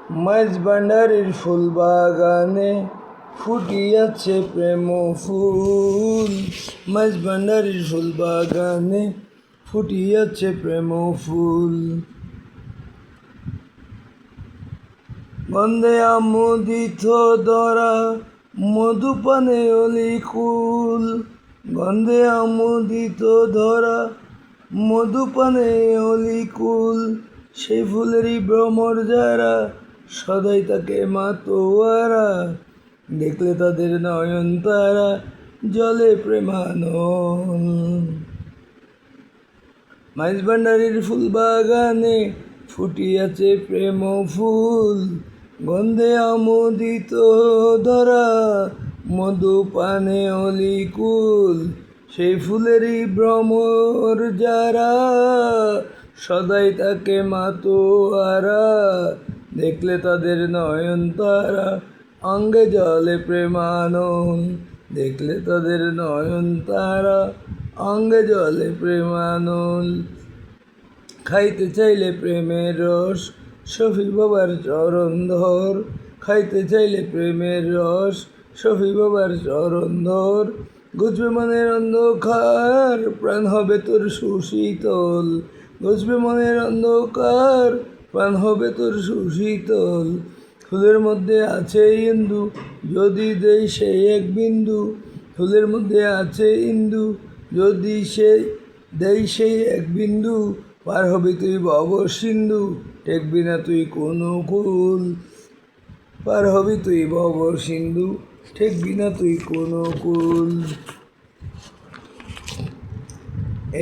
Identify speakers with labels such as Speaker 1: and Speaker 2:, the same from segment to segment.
Speaker 1: মাঝ ভান্ডারের ফুল বাগানে ফুটিয়াছে প্রেম ফুল। মাঝ ভান্ডারের ফুল বাগানে ফুটিয়াছে প্রেম ফুল। গন্ধে আমোদিত ধরা মধুপানে অলিকুল। গন্ধে আমোদিত ধরা মধুপানে অলিকুল। সেই ফুলেরই ভ্রমর যারা সদাই তাকে মাতোয়ারা। দেখলে তাদের নয়ন তারা জলে প্রেমানল। মাঝ ভান্ডারের ফুল বাগানে ফুটিয়াছে প্রেম ফুল। গন্ধে আমোদিত ধরা মধুপানে অলিকুল। সেই ফুলেরই ভ্রমর যারা সদাই তাকে মাতোয়ারা। দেখলে তাদের নয়ন তারা অঙ্গে জলে প্রেমানল। দেখলে তাদের নয়ন তারা অঙ্গে জলে প্রেমানল। খাইতে চাইলে প্রেমের রস শফি বাবার চরণ ধর। খাইতে চাইলে প্রেমের রস শফি বাবার চরণ ধর। ঘুচবে মনের অন্ধকার প্রাণ হবে তোর সুশীতল। ঘুচবে মনের অন্ধকার প্রাণ হবে তোর সুশীতল। ফুলের মধ্যে আছে ইন্দু যদি দেই সেই এক বিন্দু। ফুলের মধ্যে আছে ইন্দু যদি দেই সেই এক বিন্দু। পার হবি তুই ভব সিন্ধু ঠেকবি না তুই কোনো কুল। পার হবি তুই ভব সিন্ধু ঠেকবি না তুই কোনো কুল।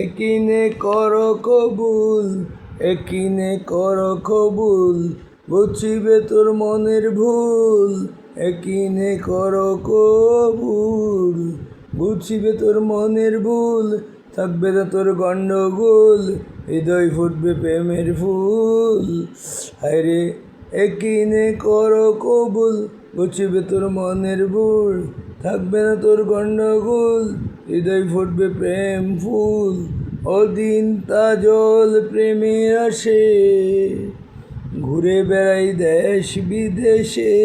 Speaker 1: একিনে কর কবুল একিনে কর কবুল বুঝিবে তোর মনের ভুল। একিনে কর কবুল বুঝিবে তোর মনের ভুল। থাকবে না তোর গণ্ডগোল হৃদয় ফুটবে প্রেমের ফুল। হায়রে একিনে কর কবুল বুঝিবে তোর মনের ভুল। থাকবে না তোর গণ্ডগোল হৃদয় ফুটবে প্রেম ফুল। অদিন তাজল প্রেমের আসে ঘুরে বেড়াই দেশ বিদেশে।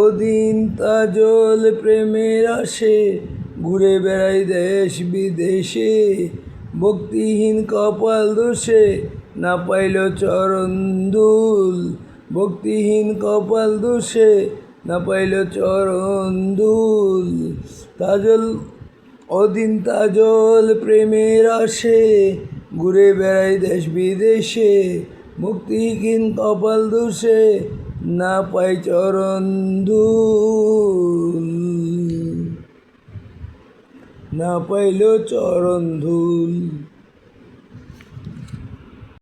Speaker 1: অদিন তাজল প্রেমের আসে ঘুরে বেড়াই দেশ বিদেশে। ভক্তিহীন কপাল দোষে না পাইল চরণ ধুল। ভক্তিহীন কপাল দোষে না পাইল চরণ ধুল। তাজল অদিন তাজল প্রেমের আসে ঘুরে বেড়াই দেশ বিদেশে। ভক্তিহীন কপাল দোষে না পাই চরণ ধুল। না পাইল চরণ ধুল।